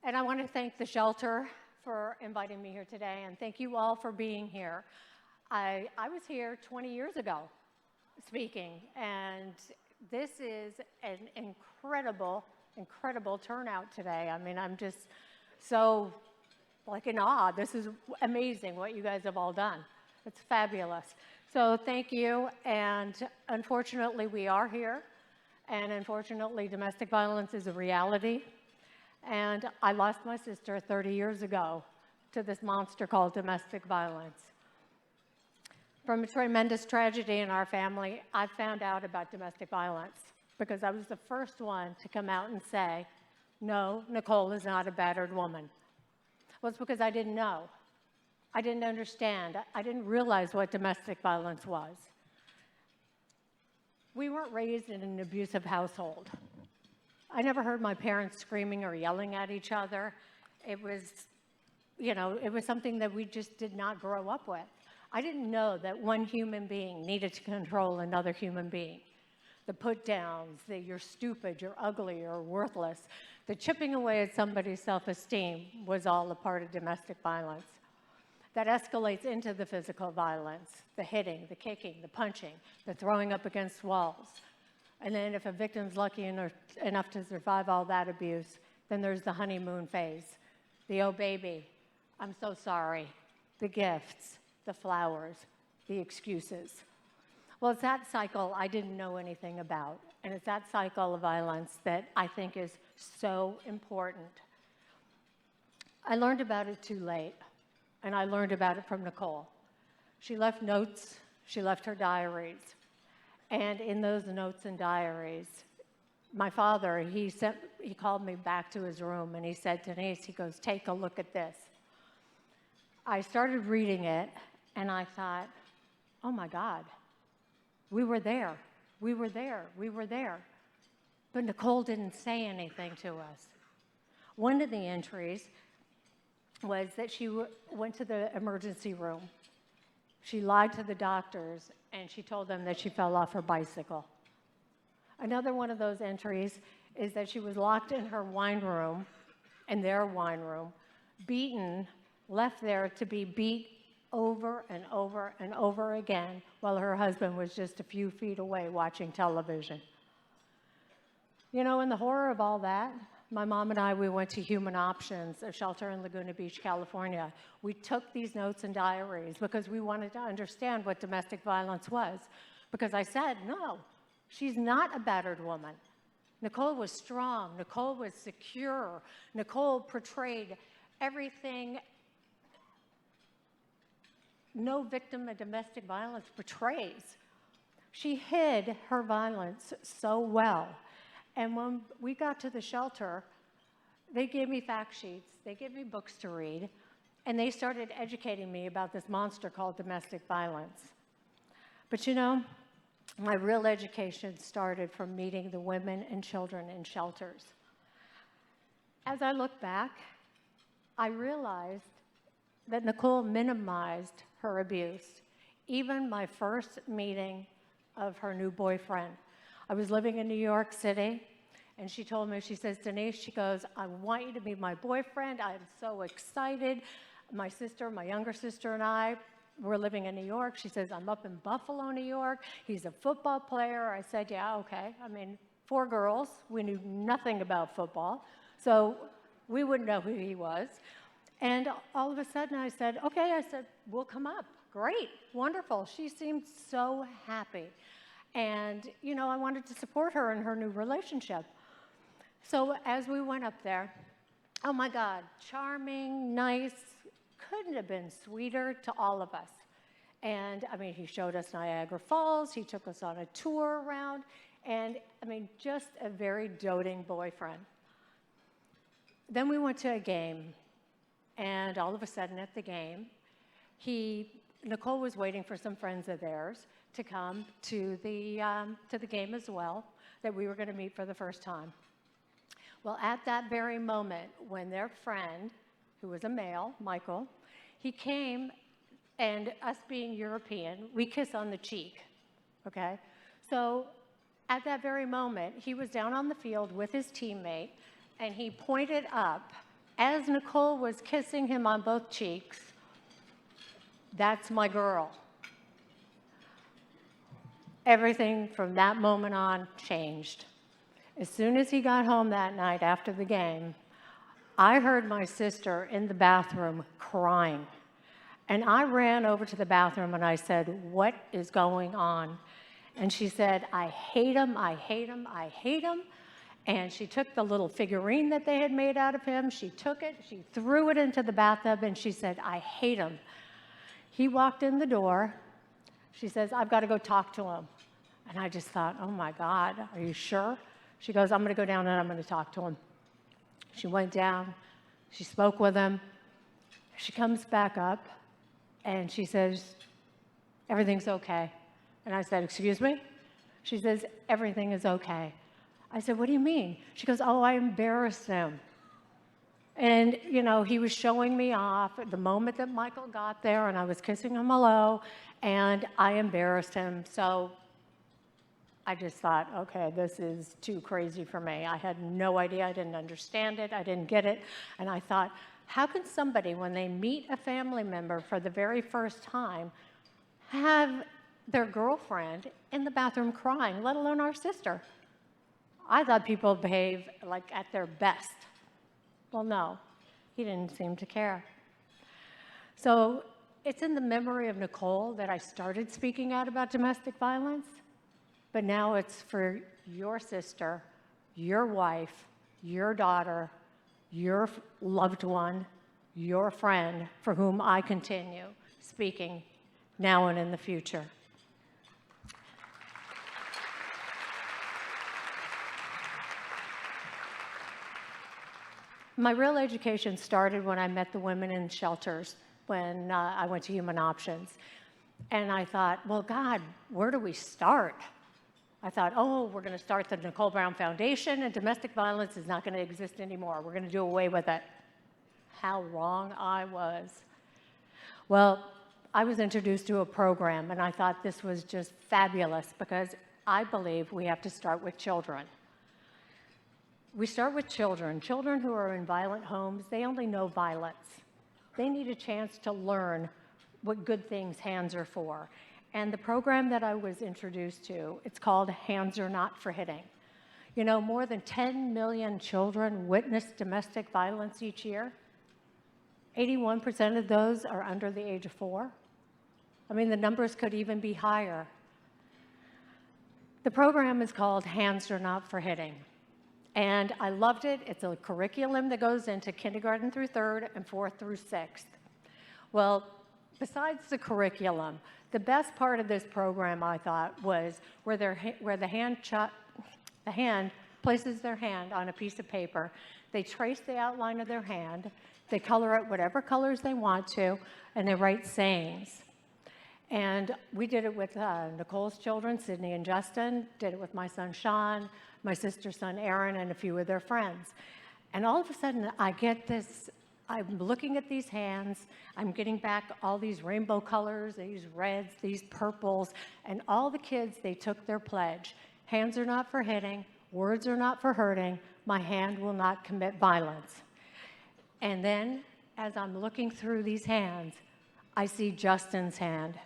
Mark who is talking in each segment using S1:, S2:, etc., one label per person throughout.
S1: And I want to thank the shelter for inviting me here today, and thank you all for being here. I was here 20 years ago speaking, and this is an incredible, incredible turnout today. I mean, I'm just so in awe. This is amazing what you guys have all done. It's fabulous. So thank you, and unfortunately we are here, and unfortunately domestic violence is a reality. And I lost my sister 30 years ago to this monster called domestic violence. From a tremendous tragedy in our family, I found out about domestic violence because I was the first one to come out and say, no, Nicole is not a battered woman. Well, it's because I didn't know. I didn't understand. I didn't realize what domestic violence was. We weren't raised in an abusive household. I never heard my parents screaming or yelling at each other. It was, it was something that we just did not grow up with. I didn't know that one human being needed to control another human being. The put-downs, the you're stupid, you're ugly, you're worthless. The chipping away at somebody's self-esteem was all a part of domestic violence. That escalates into the physical violence, the hitting, the kicking, the punching, the throwing up against walls. And then if a victim's lucky enough to survive all that abuse, then there's the honeymoon phase. The oh baby, I'm so sorry, the gifts, the flowers, the excuses. Well, it's that cycle I didn't know anything about. And it's that cycle of violence that I think is so important. I learned about it too late. And I learned about it from Nicole. She left notes, she left her diaries. And in those notes and diaries, my father, he called me back to his room and he said, Denise, he goes, take a look at this. I started reading it and I thought, oh my God, we were there, we were there, we were there. But Nicole didn't say anything to us. One of the entries was that she went to the emergency room. She lied to the doctors, and she told them that she fell off her bicycle. Another one of those entries is that she was locked in her wine room, in their wine room, beaten, left there to be beat over and over and over again while her husband was just a few feet away watching television. In the horror of all that, my mom and I, we went to Human Options, a shelter in Laguna Beach, California. We took these notes and diaries because we wanted to understand what domestic violence was. Because I said, no, she's not a battered woman. Nicole was strong. Nicole was secure. Nicole portrayed everything no victim of domestic violence portrays. She hid her violence so well. And when we got to the shelter, they gave me fact sheets, they gave me books to read, and they started educating me about this monster called domestic violence. But my real education started from meeting the women and children in shelters. As I look back, I realized that Nicole minimized her abuse. Even my first meeting of her new boyfriend. I was living in New York City, and she told me, she says, Denise, she goes, I want you to meet my boyfriend. I'm so excited. My younger sister and I were living in New York. She says, I'm up in Buffalo, New York. He's a football player. I said, yeah, okay. 4 girls. We knew nothing about football, so we wouldn't know who he was. And all of a sudden I said, okay, we'll come up. Great, wonderful. She seemed so happy. And, I wanted to support her in her new relationship. So as we went up there, oh my God, charming, nice, couldn't have been sweeter to all of us. And he showed us Niagara Falls, he took us on a tour around, and just a very doting boyfriend. Then we went to a game, and all of a sudden at the game, Nicole was waiting for some friends of theirs to come to the game as well, that we were going to meet for the first time. Well, at that very moment, when their friend, who was a male, Michael, he came, and us being European, we kiss on the cheek, okay? So at that very moment, he was down on the field with his teammate, and he pointed up as Nicole was kissing him on both cheeks, that's my girl. Everything from that moment on changed. As soon as he got home that night after the game, I heard my sister in the bathroom crying. And I ran over to the bathroom and I said, "What is going on?" And she said, "I hate him, I hate him, I hate him." And she took the little figurine that they had made out of him, she took it, she threw it into the bathtub, and she said, "I hate him." He walked in the door. She says, "I've got to go talk to him." And I just thought, oh my God, are you sure? She goes, "I'm going to go down and I'm going to talk to him." She went down, she spoke with him. She comes back up and she says, "Everything's okay." And I said, "Excuse me?" She says, "Everything is okay." I said, "What do you mean?" She goes, "Oh, I embarrassed him." And, you know, he was showing me off at the moment that Michael got there, and I was kissing him hello, and I embarrassed him. So I just thought, okay, this is too crazy for me. I had no idea. I didn't understand it. I didn't get it. And I thought, how can somebody, when they meet a family member for the very first time, have their girlfriend in the bathroom crying, let alone our sister? I thought people behave like at their best. Well, no, he didn't seem to care. So it's in the memory of Nicole that I started speaking out about domestic violence, but now it's for your sister, your wife, your daughter, your loved one, your friend, for whom I continue speaking now and in the future. My real education started when I met the women in shelters, when I went to Human Options. And I thought, well, God, where do we start? I thought, oh, we're going to start the Nicole Brown Foundation, and domestic violence is not going to exist anymore. We're going to do away with it. How wrong I was. Well, I was introduced to a program, and I thought this was just fabulous because I believe we have to start with children. We start with children. Children who are in violent homes, they only know violence. They need a chance to learn what good things hands are for. And the program that I was introduced to, it's called Hands Are Not for Hitting. You know, more than 10 million children witness domestic violence each year. 81% of those are under the age of 4. I mean, the numbers could even be higher. The program is called Hands Are Not for Hitting. And I loved it. It's a curriculum that goes into kindergarten through 3rd and 4th through 6th. Well, besides the curriculum, the best part of this program, I thought, was where the hand places their hand on a piece of paper. They trace the outline of their hand. They color it whatever colors they want to, and they write sayings. And we did it with Nicole's children, Sydney and Justin, did it with my son, Sean, my sister's son, Aaron, and a few of their friends. And all of a sudden, I get this, I'm looking at these hands, I'm getting back all these rainbow colors, these reds, these purples, and all the kids, they took their pledge. Hands are not for hitting, words are not for hurting, my hand will not commit violence. And then, as I'm looking through these hands, I see Justin's hand.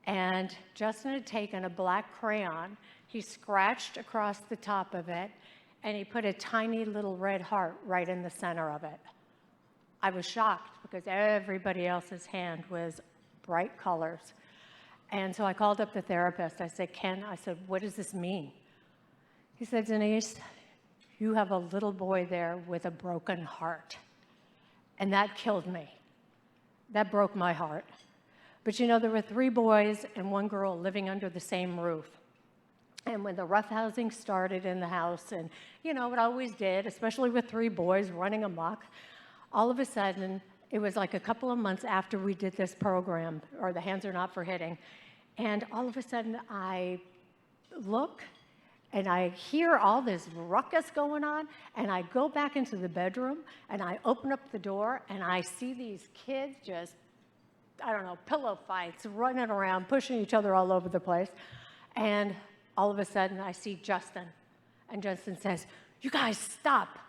S1: And Justin had taken a black crayon, he scratched across the top of it, and he put a tiny little red heart right in the center of it. I was shocked because everybody else's hand was bright colors. And so I called up the therapist. I said, Ken, I said, what does this mean? He said, Denise, you have a little boy there with a broken heart. And that killed me. That broke my heart. But you know, there were 3 boys and 1 girl living under the same roof. And when the roughhousing started in the house, and you know, it always did, especially with 3 boys running amok, all of a sudden, it was like a couple of months after we did this program, or the Hands Are Not for Hitting, and all of a sudden, I look, and I hear all this ruckus going on, and I go back into the bedroom, and I open up the door, and I see these kids just, I don't know, pillow fights, running around, pushing each other all over the place, and all of a sudden, I see Justin, and Justin says, you guys, stop.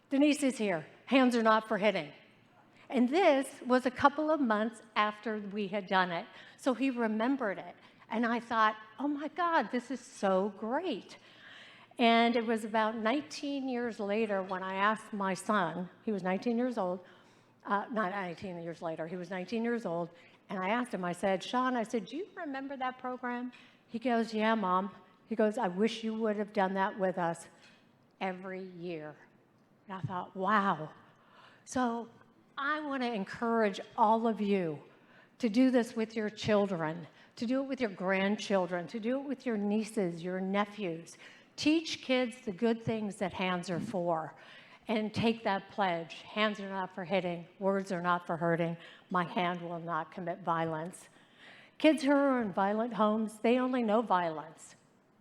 S1: Denise is here. Hands are not for hitting. And this was a couple of months after we had done it. So he remembered it. And I thought, oh my God, this is so great. And it was about 19 years later when I asked my son, he was 19 years old, not 19 years later, he was 19 years old, and I asked him, I said, Sean, I said, do you remember that program? He goes, yeah, Mom. He goes, I wish you would have done that with us every year. And I thought, wow. So I want to encourage all of you to do this with your children, to do it with your grandchildren, to do it with your nieces, your nephews. Teach kids the good things that hands are for, and take that pledge. Hands are not for hitting, words are not for hurting. My hand will not commit violence. Kids who are in violent homes, they only know violence.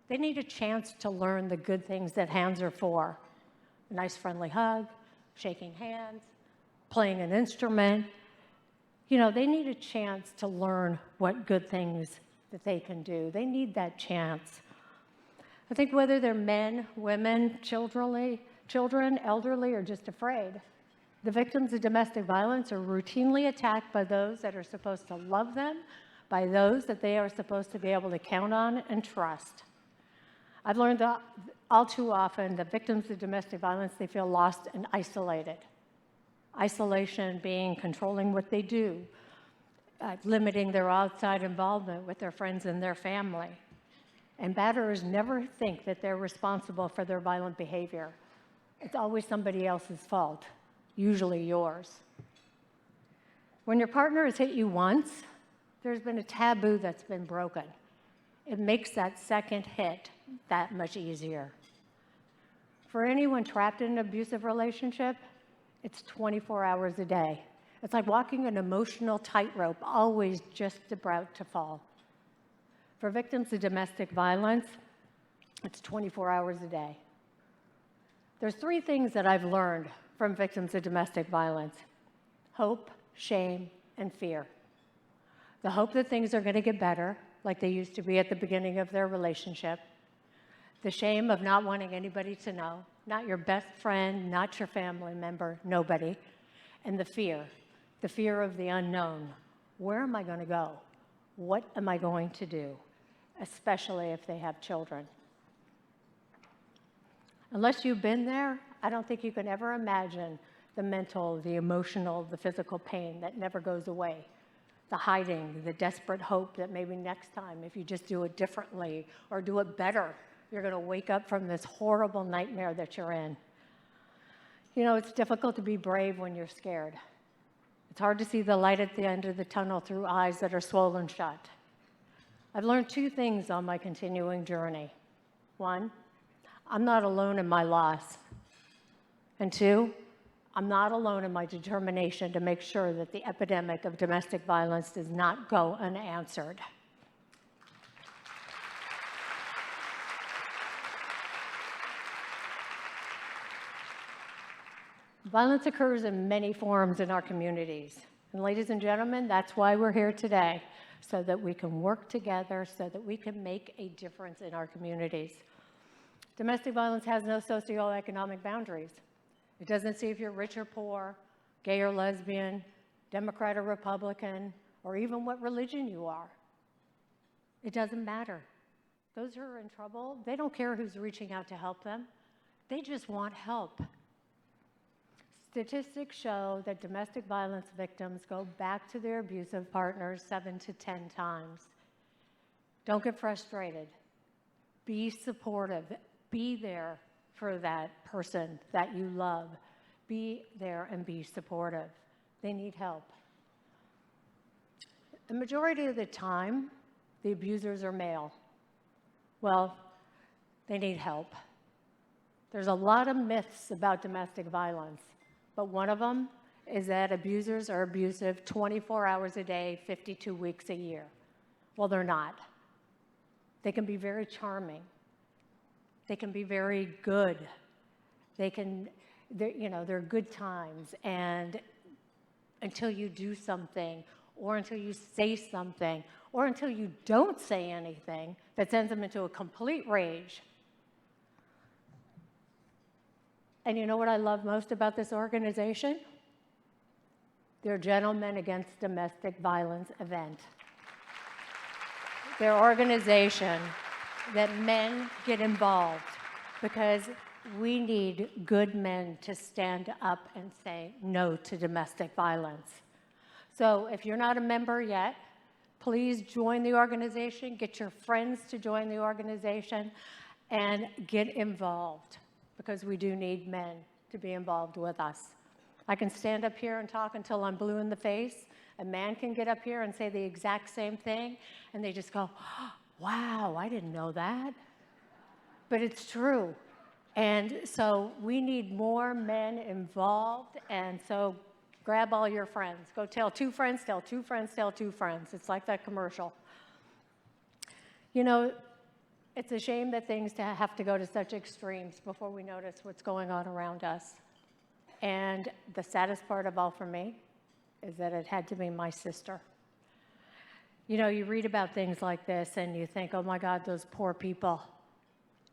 S1: They need a chance to learn the good things that hands are for. A nice friendly hug, shaking hands, playing an instrument. You know, they need a chance to learn what good things that they can do. They need that chance. I think whether they're men, women, children, elderly, or just afraid, the victims of domestic violence are routinely attacked by those that are supposed to love them, by those that they are supposed to be able to count on and trust. I've learned that all too often that victims of domestic violence, they feel lost and isolated. Isolation being controlling what they do, limiting their outside involvement with their friends and their family. And batterers never think that they're responsible for their violent behavior. It's always somebody else's fault, usually yours. When your partner has hit you once, there's been a taboo that's been broken. It makes that second hit that much easier. For anyone trapped in an abusive relationship, it's 24 hours a day. It's like walking an emotional tightrope, always just about to fall. For victims of domestic violence, it's 24 hours a day. There's 3 things that I've learned from victims of domestic violence: hope, shame, and fear. The hope that things are going to get better, like they used to be at the beginning of their relationship. The shame of not wanting anybody to know, not your best friend, not your family member, nobody. And the fear of the unknown. Where am I going to go? What am I going to do? Especially if they have children. Unless you've been there, I don't think you can ever imagine the mental, the emotional, the physical pain that never goes away. The hiding, the desperate hope that maybe next time, if you just do it differently or do it better, you're going to wake up from this horrible nightmare that you're in. You know, it's difficult to be brave when you're scared. It's hard to see the light at the end of the tunnel through eyes that are swollen shut. I've learned 2 things on my continuing journey. 1, I'm not alone in my loss. And 2, I'm not alone in my determination to make sure that the epidemic of domestic violence does not go unanswered. Violence occurs in many forms in our communities. And ladies and gentlemen, that's why we're here today, so that we can work together, so that we can make a difference in our communities. Domestic violence has no socioeconomic boundaries. It doesn't see if you're rich or poor, gay or lesbian, Democrat or Republican, or even what religion you are. It doesn't matter. Those who are in trouble, they don't care who's reaching out to help them. They just want help. Statistics show that domestic violence victims go back to their abusive partners 7 to 10 times. Don't get frustrated. Be supportive. Be there for that person that you love. Be there and be supportive. They need help. The majority of the time, the abusers are male. Well, they need help. There's a lot of myths about domestic violence. But one of them is that abusers are abusive 24 hours a day, 52 weeks a year. Well, they're not. They can be very charming. They can be very good. They're good times. And until you do something, or until you say something, or until you don't say anything that sends them into a complete rage. And you know what I love most about this organization? Their Gentlemen Against Domestic Violence event. Their organization that men get involved because we need good men to stand up and say no to domestic violence. So if you're not a member yet, please join the organization, get your friends to join the organization, and get involved, because we do need men to be involved with us. I can stand up here and talk until I'm blue in the face. A man can get up here and say the exact same thing, and they just go, wow, I didn't know that. But it's true. And so we need more men involved, and so grab all your friends. Go tell 2 friends, tell 2 friends, tell 2 friends. It's like that commercial. You know, it's a shame that things have to go to such extremes before we notice what's going on around us. And the saddest part of all for me is that it had to be my sister. You know, you read about things like this and you think, oh my God, those poor people.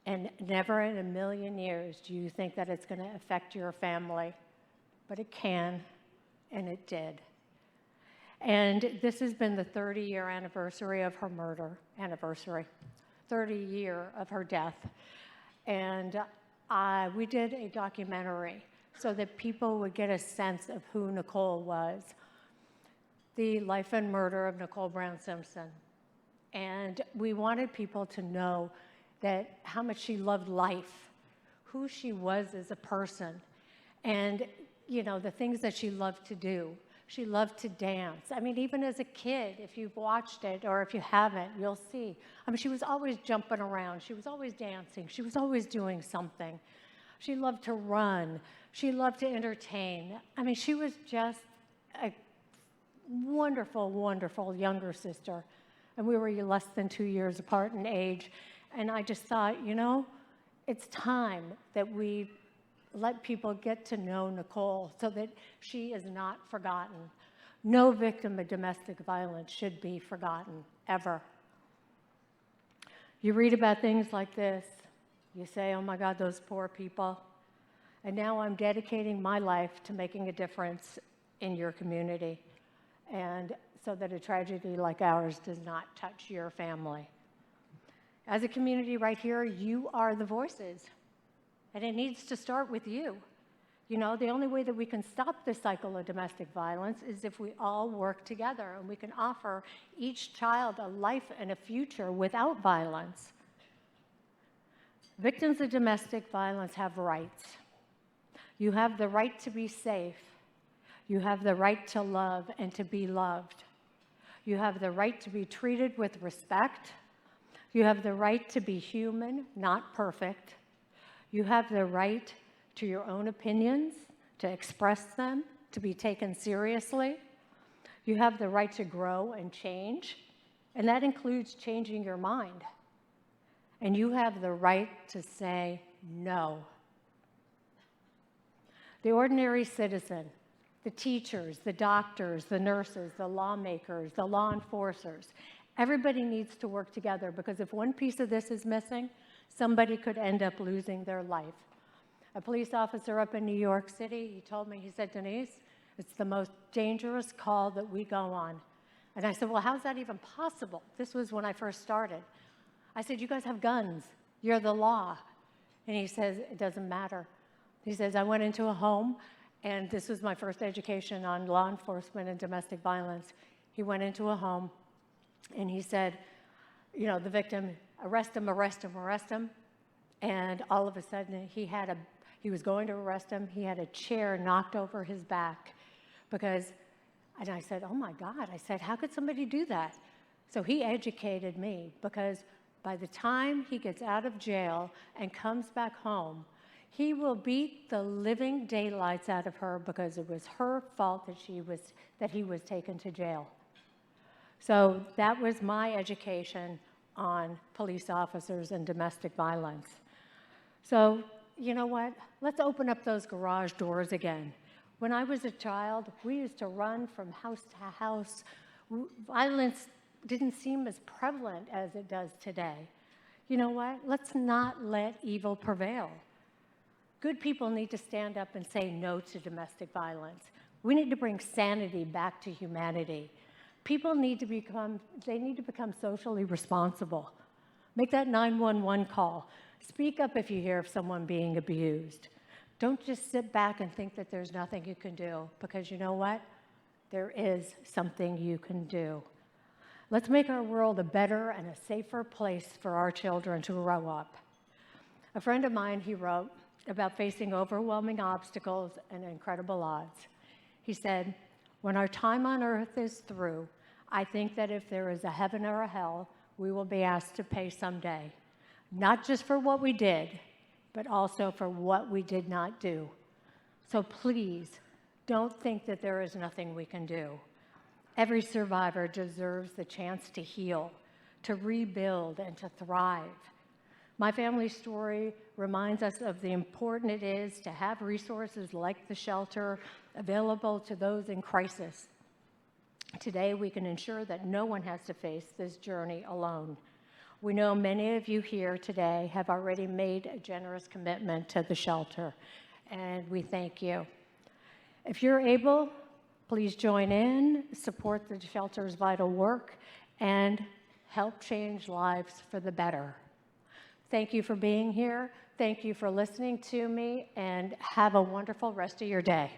S1: And never in a million years do you think that it's going to affect your family. But it can, and it did. And this has been the 30-year anniversary of her murder, 30-year of her death. And we did a documentary so that people would get a sense of who Nicole was. The life and murder of Nicole Brown Simpson. And we wanted people to know that how much she loved life, who she was as a person, and you know, the things that she loved to do. She loved to dance. I mean, even as a kid, if you've watched it or if you haven't, you'll see. I mean, she was always jumping around. She was always dancing. She was always doing something. She loved to run. She loved to entertain. I mean, she was just a wonderful, wonderful younger sister. And we were less than 2 years apart in age. And I just thought, you know, it's time that we let people get to know Nicole so that she is not forgotten. No victim of domestic violence should be forgotten, ever. You read about things like this. You say, oh my God, those poor people. And now I'm dedicating my life to making a difference in your community, and so that a tragedy like ours does not touch your family. As a community right here, you are the voices, and it needs to start with you. You know, the only way that we can stop this cycle of domestic violence is if we all work together, and we can offer each child a life and a future without violence. Victims of domestic violence have rights. You have the right to be safe. You have the right to love and to be loved. You have the right to be treated with respect. You have the right to be human, not perfect. You have the right to your own opinions, to express them, to be taken seriously. You have the right to grow and change, and that includes changing your mind. And you have the right to say no. The ordinary citizen, the teachers, the doctors, the nurses, the lawmakers, the law enforcers, everybody needs to work together, because if one piece of this is missing, somebody could end up losing their life. A police officer up in New York City, he told me, he said, Denise, it's the most dangerous call that we go on. And I said, well, how's that even possible? This was when I first started. I said, you guys have guns. You're the law. And he says, it doesn't matter. He says, I went into a home, and this was my first education on law enforcement and domestic violence. He went into a home, and he said, you know, the victim, arrest him, arrest him, arrest him. And all of a sudden, he was going to arrest him. He had a chair knocked over his back and I said, oh my God. I said, how could somebody do that? So he educated me, because by the time he gets out of jail and comes back home, he will beat the living daylights out of her, because it was her fault that he was taken to jail. So that was my education on police officers and domestic violence. So, you know what? Let's open up those garage doors again. When I was a child, we used to run from house to house. Violence didn't seem as prevalent as it does today. You know what? Let's not let evil prevail. Good people need to stand up and say no to domestic violence. We need to bring sanity back to humanity. People need to become socially responsible. Make that 911 call. Speak up if you hear of someone being abused. Don't just sit back and think that there's nothing you can do, because you know what? There is something you can do. Let's make our world a better and a safer place for our children to grow up. A friend of mine, he wrote about facing overwhelming obstacles and incredible odds. He said, "When our time on earth is through, I think that if there is a heaven or a hell, we will be asked to pay someday, not just for what we did, but also for what we did not do. So please, don't think that there is nothing we can do. Every survivor deserves the chance to heal, to rebuild, and to thrive. My family story reminds us of the important it is to have resources like the shelter available to those in crisis. Today, we can ensure that no one has to face this journey alone. We know many of you here today have already made a generous commitment to the shelter, and we thank you. If you're able, please join in, support the shelter's vital work, and help change lives for the better. Thank you for being here. Thank you for listening to me, and have a wonderful rest of your day.